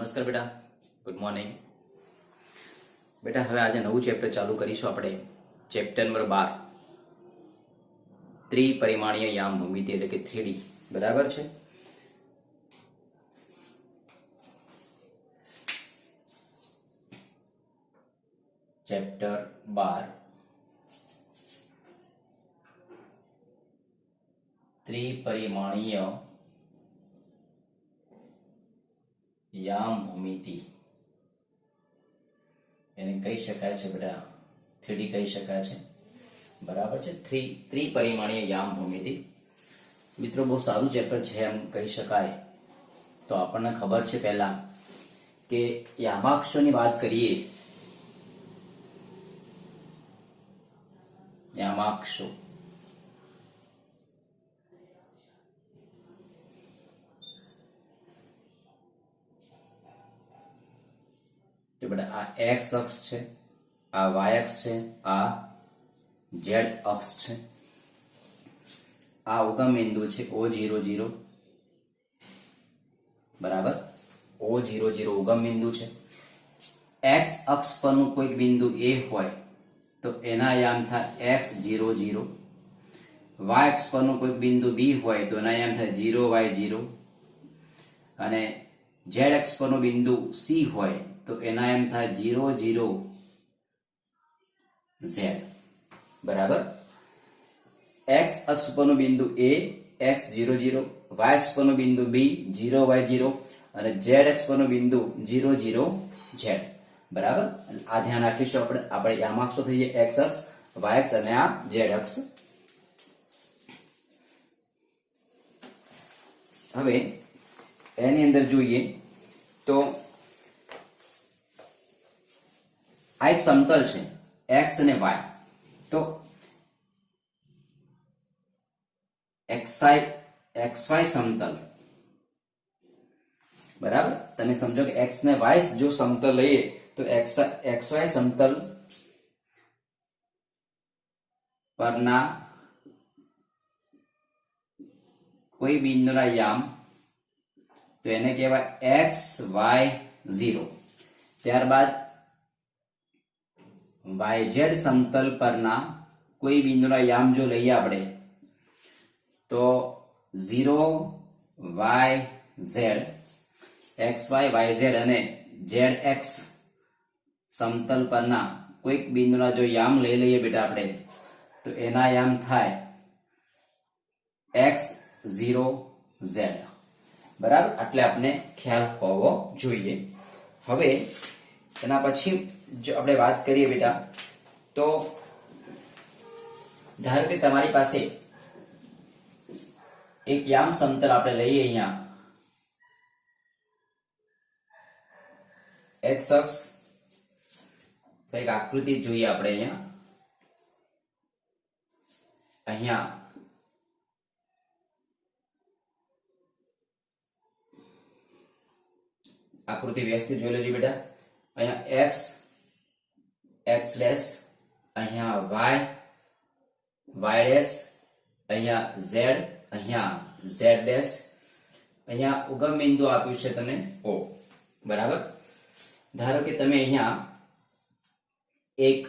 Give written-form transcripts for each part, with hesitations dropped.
નમસ્કાર બેટા, good morning બેટા. હવે આજે નવું ચેપ્ટર ચાલુ કરીશું આપણે. ચેપ્ટર નંબર 12 ત્રિપરિમાણીય યામ ભૂમિતિ એટલે કે 3D. બરાબર છે. ચેપ્ટર 12 ત્રિપરિમાણીય યામ ભૂમિતિ એને કહી શકાય છે બેટા 3D કહી શકાય છે. બરાબર છે. ત્રિપરિમાણીય યામ ભૂમિતિ મિત્રો બહુ સારું ચેપ્ટર છે એમ કહી શકાય. તો આપણને ખબર છે પહેલા કે યામાક્ષોની વાત કરીએ. યામાક્ષો તો બેટા આ x અક્ષ છે, આ y અક્ષ છે, આ z અક્ષ છે. આ ઉગમ બિંદુ છે O00. બરાબર, O00 ઉગમ બિંદુ છે. x અક્ષ પરનું કોઈક બિંદુ A હોય તો એના યામ થાય x00. y અક્ષ પરનું કોઈક બિંદુ B હોય તો એના યામ થાય 0y0. અને z અક્ષ પરનું બિંદુ C હોય તો એના એમ થાય 00z. બરાબર. x અક્ષ પરનું બિંદુ A x00, y અક્ષ પરનું બિંદુ B 0y0 અને z અક્ષ પરનું બિંદુ 00z. બરાબર. આ ધ્યાન રાખીશું આપણે યામાક્ષો થઈ જાય x અક્ષ, y અક્ષ અને આ z અક્ષ. હવે એની અંદર જોઈએ તો આ એક સમતલ છે x અને y. તો xy સમતલ. બરાબર. તમે સમજો કે x ને y જો સમતલ લઈએ તો xy સમતલ પરના કોઈ બિંદુના યામ તો એને કહેવાય xy0. ત્યારબાદ yz સમતલ પરના કોઈ બિંદુના યામ જો લઈએ આપણે તો 0 yz, xy yz અને zx સમતલ પરના કોઈક બિંદુના જો યામ લઈ લઈએ બેટા આપણે તો એના યામ થાય x0z. બરાબર. એટલે આપણે ખ્યાલ હોવો જોઈએ. હવે એના પછી જો આપણે વાત કરીએ બેટા તો ધારો કે તમારી પાસે એક યામ સમતલ આપણે લઈએ. અહીંયા x અક્ષ એક આકૃતિ જોઈએ આપણે. અહીંયા આકૃતિ વ્યવસ્થિત જોઈ લેજો બેટા. અહીંયા x x', અહીંયા y y', અહીંયા z, અહીંયા z', અહીંયા ઉગમ બિંદુ આપ્યું છે તમને O. બરાબર. ધારો કે તમે અહીંયા એક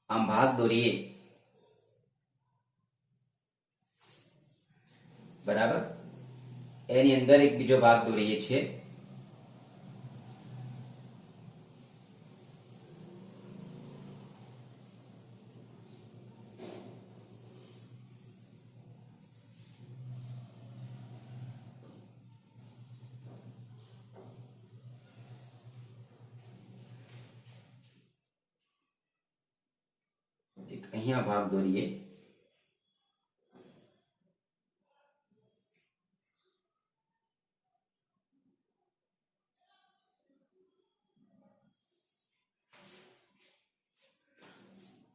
આમ ભાગ દોરીએ. બરાબર. એની અંદર એક બીજો ભાગ દોરીએ છીએ. એક અહીંયા ભાગ દોરીએ.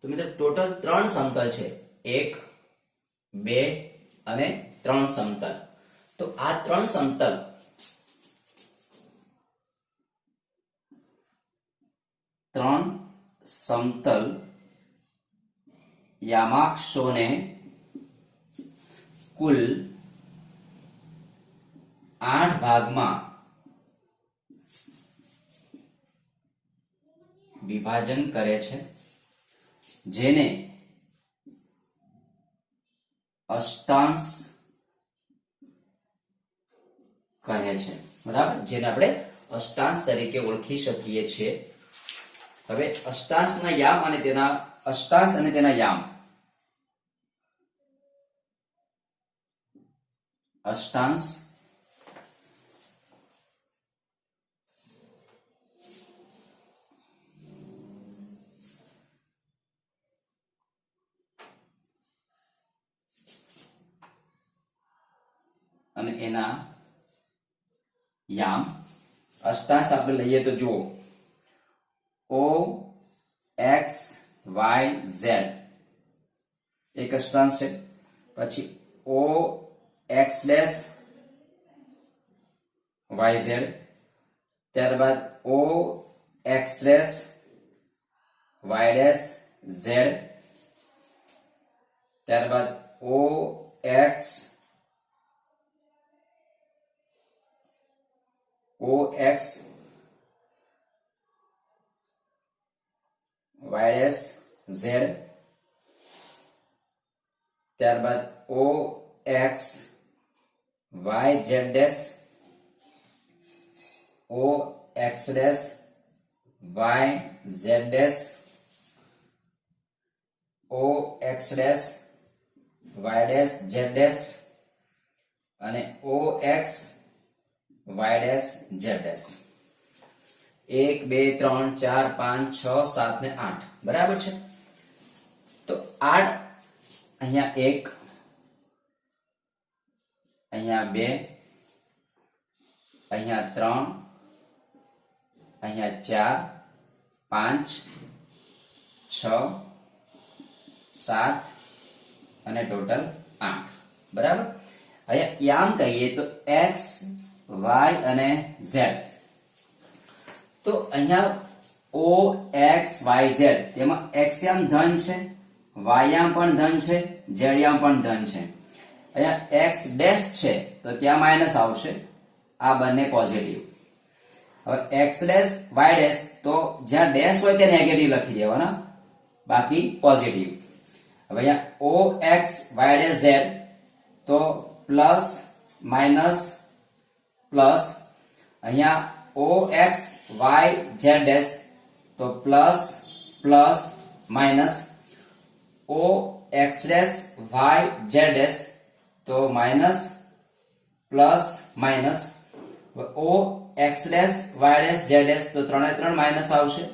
તો મિત્રો ટોટલ 3 સમતલ છે. 1 2 અને 3 સમતલ. તો આ 3 સમતલ યામાક્ષોને કુલ 8 ભાગમાં વિભાજન કરે છે, જેને અષ્ટાંશ કહે છે, બરાબર, જેને આપણે અષ્ટાંશ તરીકે ઓળખી શકીએ છીએ. હવે અષ્ટાંશના યામ અને તેના અષ્ટાંશ અને તેના યામ. અષ્ટાંશ અને એના યામ. અષ્ટાંશ આપણે લઈએ તો જુઓ, ઓ એક્સ વાય ઝેડ એક અષ્ટાંશ છે. પછી O X dash Y Z, ત્યારબાદ O X dash Y dash Z, ત્યારબાદ O X Y dash Z, ત્યારબાદ O X Y Z dash, O X dash Y Z dash, O X dash Y dash Z dash અને O X Y dash Z dash. 1 2 3 4 5 6 7 ને 8, બરાબર છે. તો 8 અહીંયા 1, અહીંયા 2, અહીંયા 3, અહીંયા 4 5 6 7 અને ટોટલ 8, બરાબર. અહીંયા યામ કહીએ તો x y અને z. તો અહીંયા o x y z તેમાં x યામ ધન છે, y યામ પણ ધન છે, z યામ પણ ધન છે. અહીંયા x ડેશ છે તો ત્યાં માઈનસ આવશે, આ બંને પોઝિટિવ. હવે x ડેશ y ડેશ તો જ્યાં ડેશ હોય ત્યાં નેગેટિવ લખી દેવાના, બાકી પોઝિટિવ. હવે અહીંયા o x y dash z તો પ્લસ માઈનસ પ્લસ, અહીંયા o x y z dash તો plus plus minus, o x dash y z dash તો minus plus minus, o x dash y dash z dash તો 3 3 minus આવશે.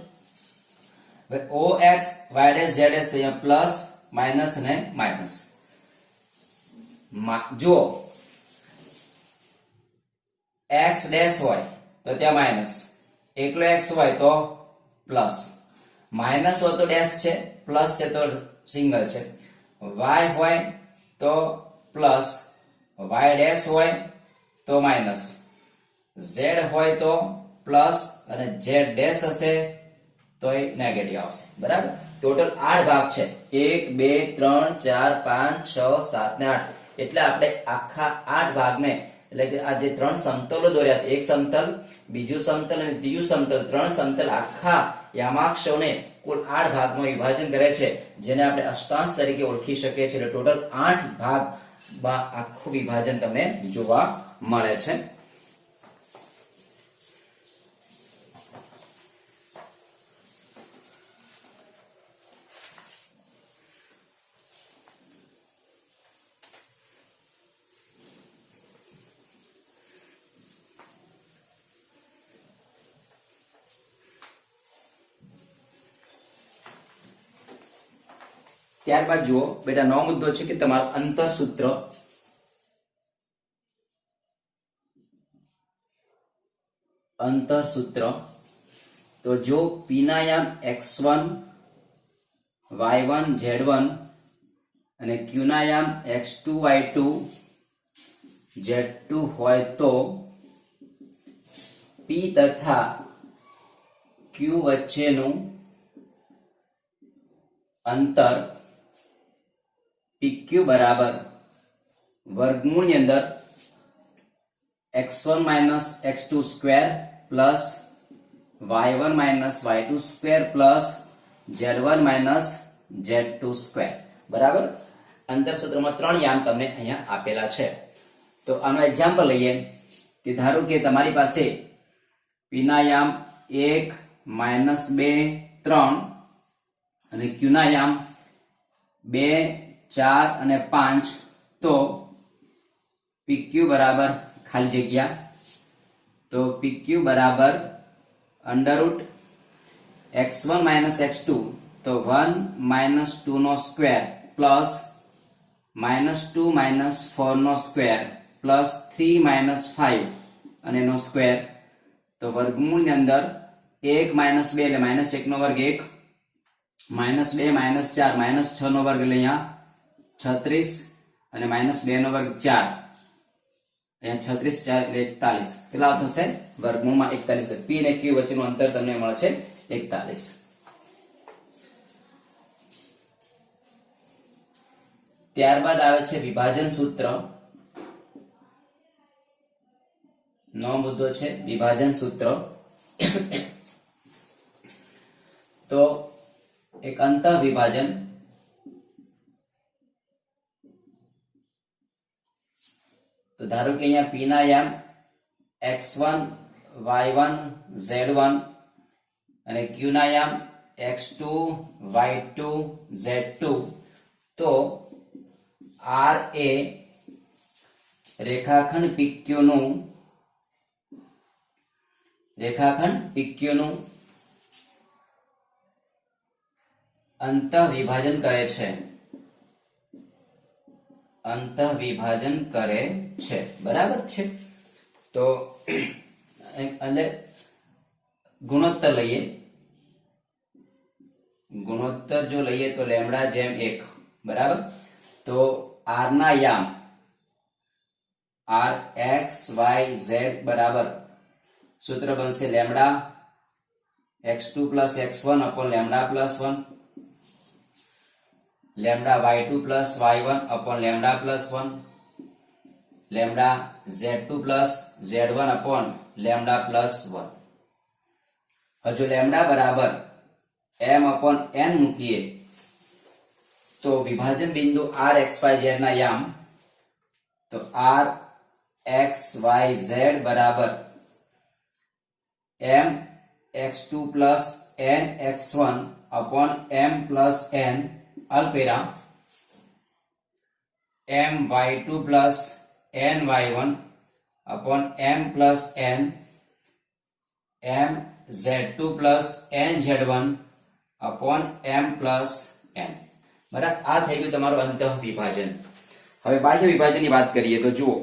હવે o x y dash z dash તો અહીંયા plus minus અને minus. જો x dash હોય તો ત્યાં માઈનસ, એકલો x હોય તો પ્લસ, માઈનસ હોય તો ડેશ છે, પ્લસ છે તો સિંગલ છે, y હોય તો પ્લસ, y ડેશ હોય તો માઈનસ, z હોય તો પ્લસ અને z ડેશ હશે તો એ નેગેટિવ આવશે, બરાબર. ટોટલ 8 ભાગ છે, 1 2 3 4 5 6 7 ને 8. એટલે આપણે આખા 8 ભાગને, એટલે કે આ જે 3 સમતલો દોર્યા છે, એક સમતલ, બીજું સમતલ અને ત્રીજું સમતલ, 3 સમતલ આખા યામાક્ષોને કુલ 8 ભાગમાં વિભાજન કરે છે, જેને આપણે અષ્ટાંશ તરીકે ઓળખી શકીએ છીએ. એટલે ટોટલ 8 ભાગમાં આખું વિભાજન તમને જોવા મળે છે. ત્યારબાદ જુઓ બેટા, નવો મુદ્દો છે કે તમારો અંતરસૂત્ર. અંતરસૂત્ર તો જો p ના યામ x1 y1 z1 અને q ના યામ x2 y2 z2 હોય તો p તથા q વચ્ચેનું અંતર pq બરાબર વર્ગમૂળની અંદર x1 minus x2 square plus y1 minus y2 square plus z1 minus z2 square, બરાબર. અંતર સૂત્રમાં 3 યામ તમને અહીંયા આપેલા છે. તો આનો એક્ઝામ્પલ લઈએ કે ધારો કે તમારી પાસે p ના યામ 1 -2 3 અને q ના યામ 2 4 અને 5, તો pq બરાબર ખાલી જગ્યા, તો pq બરાબર અંડરરૂટ x1 માઇનસ x2, તો 1 માઇનસ 2 નો સ્ક્વેર પ્લસ -2 માઇનસ 4 નો સ્ક્વેર પ્લસ 3 માઇનસ 5 અને એનો સ્ક્વેર, તો વર્ગમૂળની અંદર 1 માઇનસ 2 એટલે માઇનસ 1 નો વર્ગ 1, માઇનસ 2 માઇનસ 4 માઇનસ 6 નો વર્ગ એટલે અહીંયા 36 અને માઇનસ 2 નો વર્ગ 4, અહીંયા 36 4 એટલે 41, કેટલા થશે વર્ગમૂળમાં 41. p અને q વચ્ચેનું અંતર તમને મળશે 41. ત્યારબાદ આવે છે વિભાજન સૂત્ર. નો મુદ્દો છે વિભાજન સૂત્ર. તો એક અંતઃ વિભાજન, તો ધારો કે અહીંયા p ના યામ x1 y1 z1 અને q ના યામ x2 y2 z2, તો r એ રેખાખંડ PQ નું અંતઃ વિભાજન કરે છે, બરાબર છે. તો એટલે ગુણોત્તર લઈએ, ગુણોત્તર જો લઈએ તો લેમડા જેમ 1, બરાબર. તો r ના યામ r x y z બરાબર સૂત્ર બનશે lambda x2 plus x1 upon lambda plus 1, lambda y2 plus y1 upon lambda plus 1, lambda z2 plus z1 upon lambda plus 1. હજુ લેમડા બરાબર m upon n મૂકીએ તો વિભાજન બિંદુ r x y z ના યામ, તો r x y z બરાબર m x2 plus n x1 upon m plus n અલ્પવિરામ m y2 plus n y1 upon m plus n m z2 plus n z1 upon m plus n. બરાબર, આ થઈ ગયું તમારું અંતઃ વિભાજન. હવે બાહ્ય વિભાજનની વાત કરીએ તો જુઓ,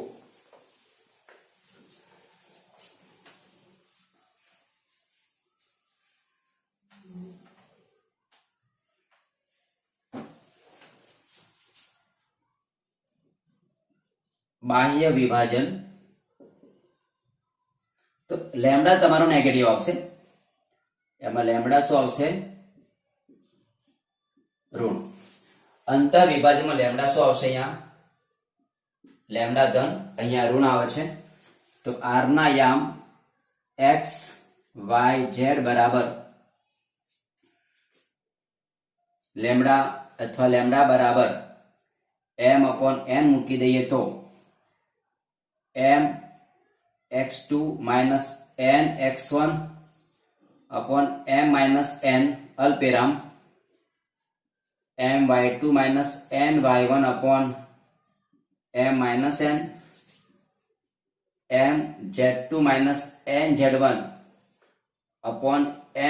બાહ્ય વિભાજન, તો લેમડા તમારો નેગેટિવ આવશે, એમાં લેમડા શું આવશે ઋણ. અંતઃ વિભાજનમાં લેમડા શું આવશે અહીંયા લેમડા ધન, અહીંયા ઋણ આવે છે. તો r ના યામ x y z બરાબર લેમડા અથવા લેમડા બરાબર m upon n મૂકી દઈએ તો m x2 minus n x1 upon m minus n અલ્પવિરામ m y2 minus n y1 upon m minus n m z2 minus n z1 upon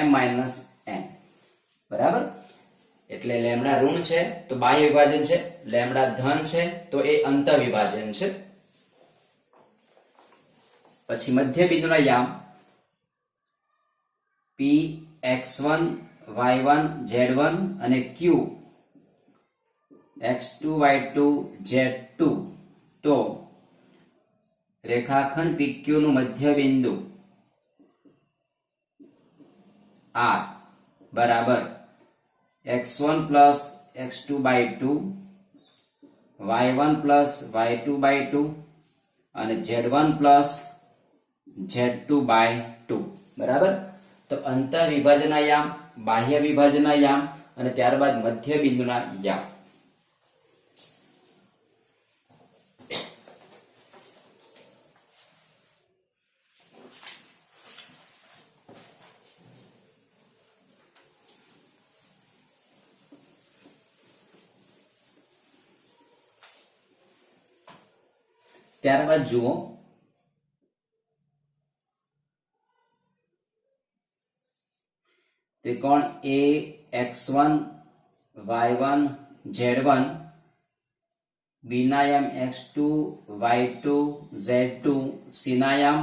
m minus n. બરાબર, એટલે lambda ઋણ છે તો બાહ્ય વિભાજન છે, લેમડા ધન છે તો એ અંતઃ વિભાજન છે. પછી મધ્ય બિંદુના યામ p x1 y1 z1 અને q x2 y2 z2, તો રેખાખંડ PQ નું મધ્ય બિંદુ r બરાબર x1 plus x2 by 2 y1 plus y2 by 2 અને z1 plus Z2/2 બરાબર। તો અંતઃ વિભાજના યામ, બાહ્ય વિભાજના યામ અને ત્યારબાદ મધ્ય બિંદુના યામ। ત્યારબાદ જુઓ ત્રિકોણ AX1 Y1 Z1 B ના યામ X2 Y2 Z2 C ના યામ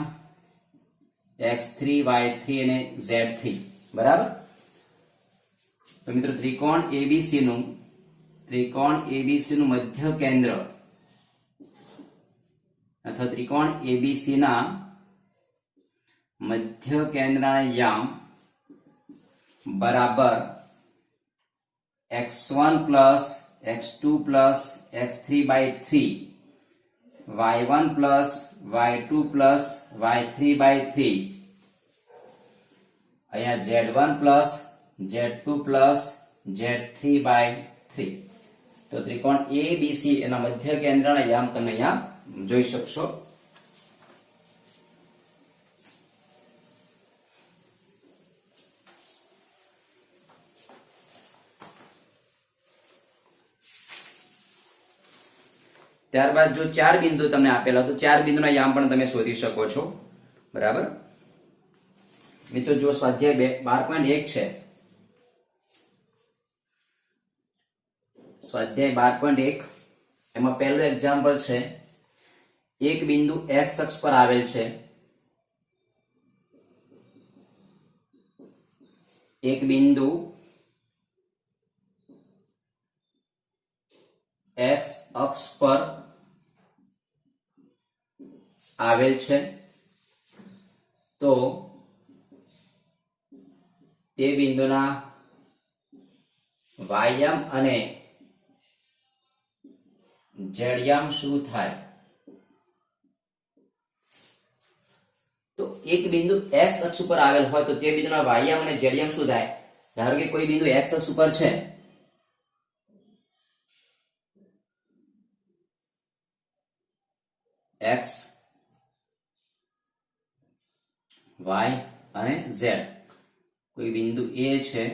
X3 Y3 અને Z3 બરાબર। તો મિત્રો ત્રિકોણ ABC નું મધ્ય કેન્દ્ર અથવા ત્રિકોણ ABC ના મધ્ય કેન્દ્રના યામ બરાબર x1 plus x2 plus x3/3 y1 plus y2 plus y3/3 અહીંયા z1 plus z2 plus z3/3। તો ત્રિકોણ ABC એના મધ્ય કેન્દ્રના યામ તમે અહીંયા જોઈ શકશો। ત્યારબાદ જો 4 બિંદુ તમને આપેલા તો 4 બિંદુના યામ પણ તમે શોધી શકો છો બરાબર। મિત્રો જો સ્વાધ્યાય 12.1 છે, સ્વાધ્યાય 12.1 એમાં પહેલું એક્ઝામ્પલ છે, એક બિંદુ x અક્ષ પર આવેલ છે, એક બિંદુ x અક્ષ પર આવેલ છે, તો તે બિંદુના y યામ અને z યામ શું થાય? તો એક બિંદુ x અક્ષ ઉપર આવેલ હોય તો તે બિંદુના y યામ અને z યામ શું થાય? ધારો કે કોઈ બિંદુ x અક્ષ ઉપર છે, x y અને z, કોઈ બિંદુ A છે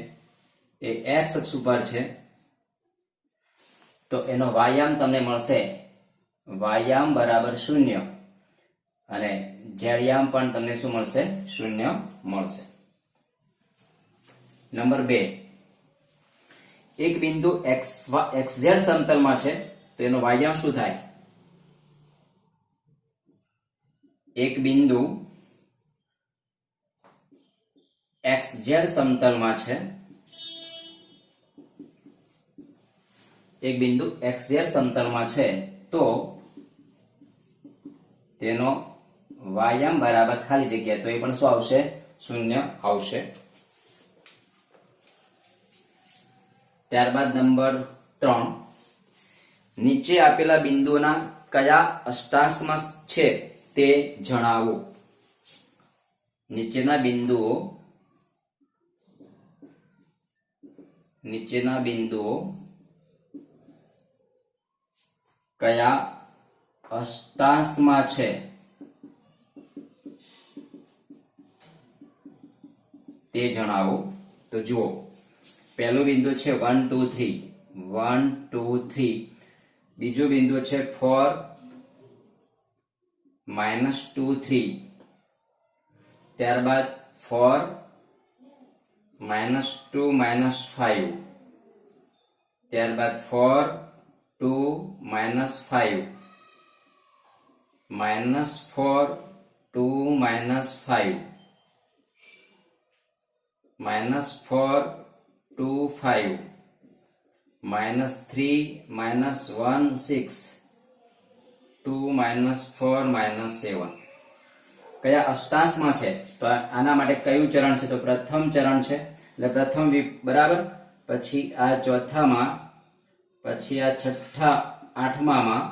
એ x અક્ષ ઉપર છે, તો એનો y યામ તમને મળશે y યામ બરાબર 0 અને z યામ પણ તમને શું મળશે? 0 મળશે। નંબર 2, એક બિંદુ xz સમતલમાં છે તો એનો y યામ શું થાય? એક બિંદુ xz સમતલમાં છે, એક બિંદુ xz સમતલમાં છે તો તેનો y યામ બરાબર ખાલી જગ્યા, તો એ પણ શું આવશે? 0 આવશે। ત્યારબાદ નંબર 3, નીચે આપેલા બિંદુઓના કયા અષ્ટાંશમાં છે તે જણાવો। નીચેના બિંદુઓ કયા અષ્ટાંશમાં છે તે જણાવો। તો જુઓ, પહેલું બિંદુ છે 1 2 3, 1 2 3, બીજું બિંદુ છે 4 -2 3, ત્યારબાદ 4 -2 -5, ત્યારબાદ 4 2 -5, -4 2 -5, -4 2 5, -3 -1 6, 2 -4 -7 કયા અષ્ટાંશમાં છે? તો આના માટે કયું ચરણ છે? તો પ્રથમ ચરણ છે, એટલે પ્રથમ બરાબર, પછી આ ચોથામાં, પછી આ છઠ્ઠા આઠમામાં,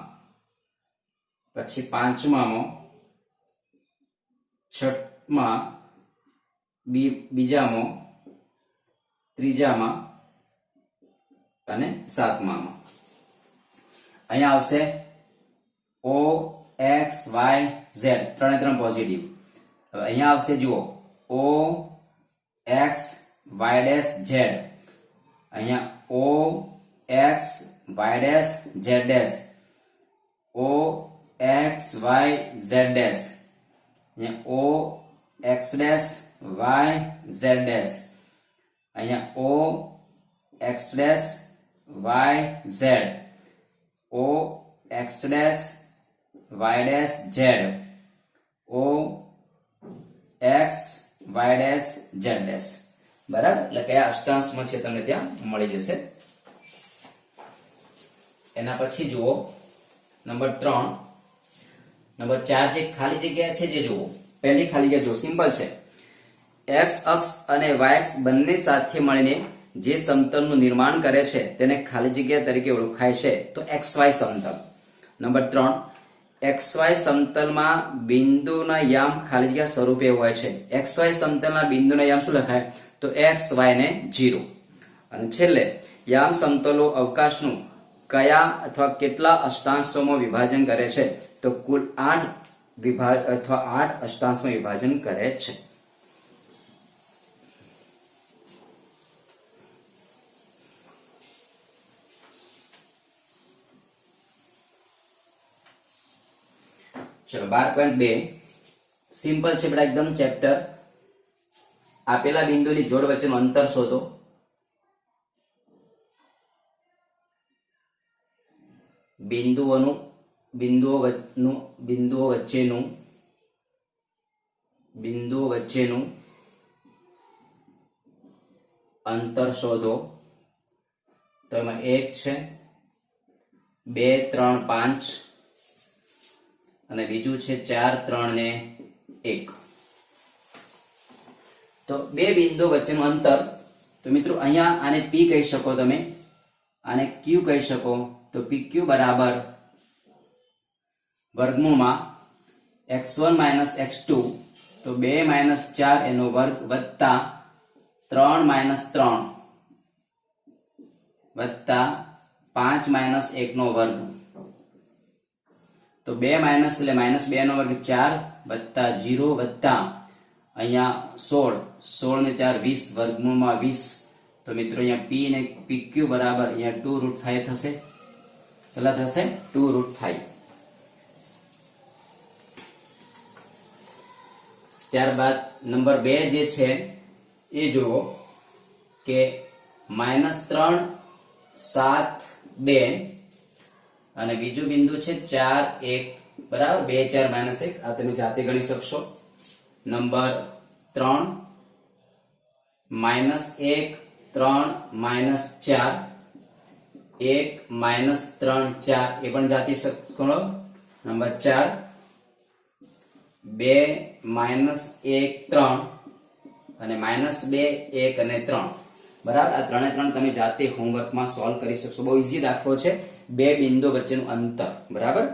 પછી પાંચમામાં, છઠ્ઠામાં, બીજામાં, ત્રીજામાં અને સાતમામાં. અહીંયા આવશે O X Y Z ત્રણે ત્રણ પોઝિટિવ. હવે અહીંયા આવશે જુઓ O X Y dash Z, અહીંયા O X Y dash Z dash, O X Y Z dash, અહીંયા O X dash Y Z dash, અહીંયા O X dash Y Z, O X dash Y dash Z, O X Y dash Z dash. બરાબર, એટલે કયા અષ્ટાંશમાં છે તમને ત્યાં મળી જશે. એના પછી જુઓ નંબર 3, નંબર 4 જે ખાલી જગ્યા છે જે જુઓ. પહેલી ખાલી જગ્યા જો સિમ્પલ છે. x અક્ષ અને y અક્ષ બંને સાથે મળીને જે સમતલનું નિર્માણ કરે છે તેને ખાલી જગ્યા તરીકે ઓળખાય છે તો xy સમતલ. નંબર 3, xy સમતલમાં બિંદુના યામ ખાલી જગ્યા સ્વરૂપે હોય છે. xy સમતલના બિંદુના યામ શું લખાય તો x y ને 0. અને છેલ્લે યામ સમતલો અવકાશનું કયા અથવા કેટલા અષ્ટાંશોમાં વિભાજન કરે છે તો કુલ 8 અષ્ટાંશમાં વિભાજન કરે છે. ચલો 12.2 સિમ્પલ છે બેટા એકદમ ચેપ્ટર. આપેલા બિંદુની જોડ વચ્ચેનું અંતર શોધો. બિંદુઓ વચ્ચેનું અંતર શોધો. તો એમાં 1 છે, 2 3 5 અને બીજું છે 4 3 ને 1. તો બે બિંદુઓ વચ્ચેનું અંતર, તો મિત્રો અહીંયા આને P કહી શકો, તમે આને Q કહી શકો. તો PQ બરાબર વર્ગમૂળમાં x1 માઇનસ x2, તો 2 માઇનસ 4 એનો વર્ગ વત્તા 3 માઇનસ 3 વત્તા 5 માઇનસ 1 નો વર્ગ. તો 2 માઇનસ એટલે માઇનસ 2 નો વર્ગ 4 વત્તા 0 વત્તા અહીંયા 16 ને 4 20 વર્ગમૂળમાં 20. તો મિત્રો અહીંયા P ને PQ બરાબર અહીંયા 2√5 થશે. કેટલા થશે 2√5. ત્યારબાદ નંબર 2 જે છે એ જુઓ કે -3 7 2 અને બીજું બિંદુ છે 4 1 બરાબર 2 4 -1. આ તમે જાતે ગણી શકશો. નંબર 3 -1 3 -4 1 -3 4 એ પણ જાતે ગણો. નંબર 4 2 -1 3 અને -2 1 અને 3 બરાબર. આ ત્રણે ત્રણ તમે જાતે હોમવર્કમાં સોલ્વ કરી શકશો. બહુ ઈઝી દાખલો છે. બે બિંદુ વચ્ચેનું અંતર બરાબર.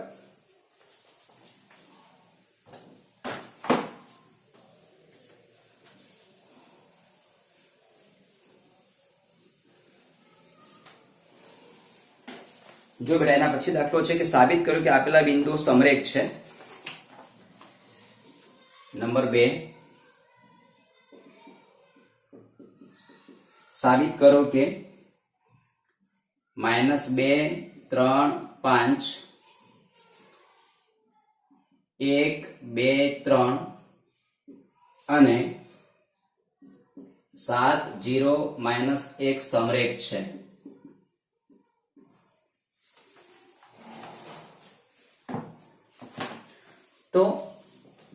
જો બેટા એના પછી દાખલો છે કે સાબિત કર્યું કે આપેલા બિંદુઓ સમરેખ છે. નંબર 2 સાબિત કરો કે -2 3 5 1 2 3 અને 7 0 -1 સમરેખ છે. તો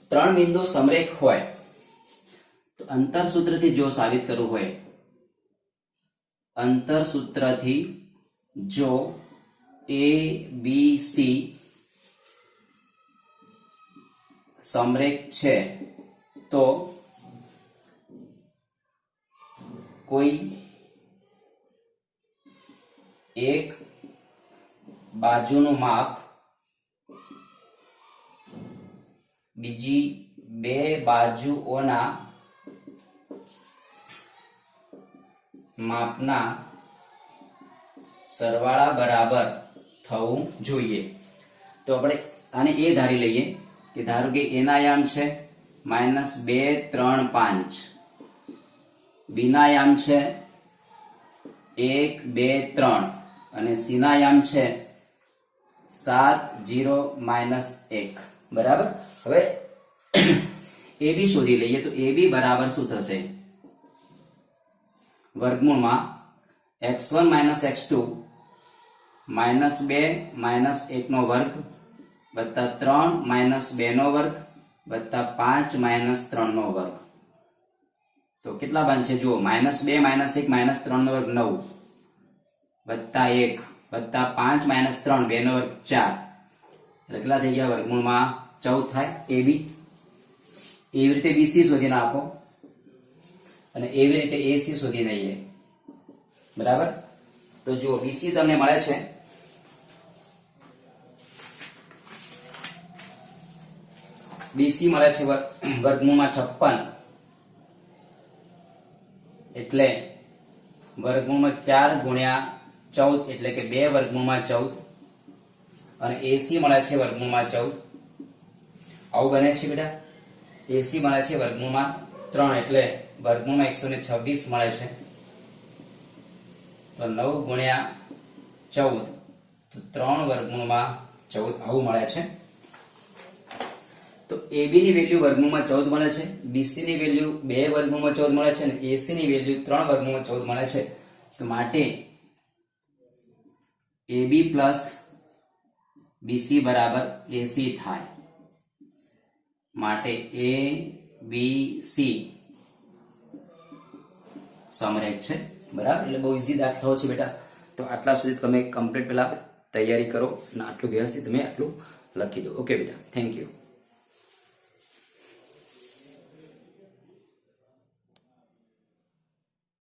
ત્રણ બિંદુ સમરેખ હોય તો અંતર સૂત્રથી જો સાબિત કરવું હોય, અંતર સૂત્રથી જો A B C સમરેખ છે તો કોઈ એક બાજુનું માપ બીજી બે બાજુઓના માપના સરવાળા બરાબર થવું જોઈએ. તો આપણે આને એ ધારી લઈએ કે ધારો કે a ના યામ છે -2, 3, 5, b ના યામ છે 1, 2, 3 અને c ના યામ છે 7, 0, -1. બરાબર. હવે ab શોધી લઈએ. તો ab બરાબર શું થશે? વર્ગમૂળમાં x1 - x2 -2 - 1 નો વર્ગ વત્તા 3 - 2 નો વર્ગ વત્તા 5 - 3 નો વર્ગ. તો કેટલા બનશે? જુઓ, -2 - 1 - 3 નો વર્ગ 9 વત્તા 1 વત્તા 5 - 3 2 નો વર્ગ 4. એટલે કેટલા થઈ ગયા? વર્ગમૂળમાં 14 થાય. ab એવી રીતે bc શોધી નાખો અને એવી રીતે ac શોધી લઈએ. બરાબર. તો જુઓ, bc તમને મળે છે વર્ગમૂળમાં 56 એટલે વર્ગમૂળમાં 4 ગુણ્યા 14 એટલે કે 2 વર્ગમૂળમાં 14 અને ac મળે છે વર્ગમૂળમાં 14. આવું બને છે બેટા. ac મળે છે વર્ગમૂળમાં 3 એટલે વર્ગમૂળમાં 126 મળે છે. તો 9 ગુણ્યા 14 તો 3 વર્ગમૂળમાં 14 આવું મળે છે. તો ab ની વેલ્યુ વર્ગમૂળમાં 14 મળે છે, bc ની વેલ્યુ 2 વર્ગમૂળમાં 14 મળે છે અને ac ની વેલ્યુ 3 વર્ગમૂળમાં 14 મળે છે. તો માટે ab પ્લસ bc બરાબર ac થાય. માટે a b c સમરેખ છે. બરાબર. એટલે બહુ ઈઝી દાખલાઓ છે બેટા. તો આટલા સુધી તમે કમ્પ્લીટ પેલા તૈયારી કરો અને આટલું વ્યવસ્થિત તમે આટલું લખી દો. ઓકે બેટા, થેન્ક યુ.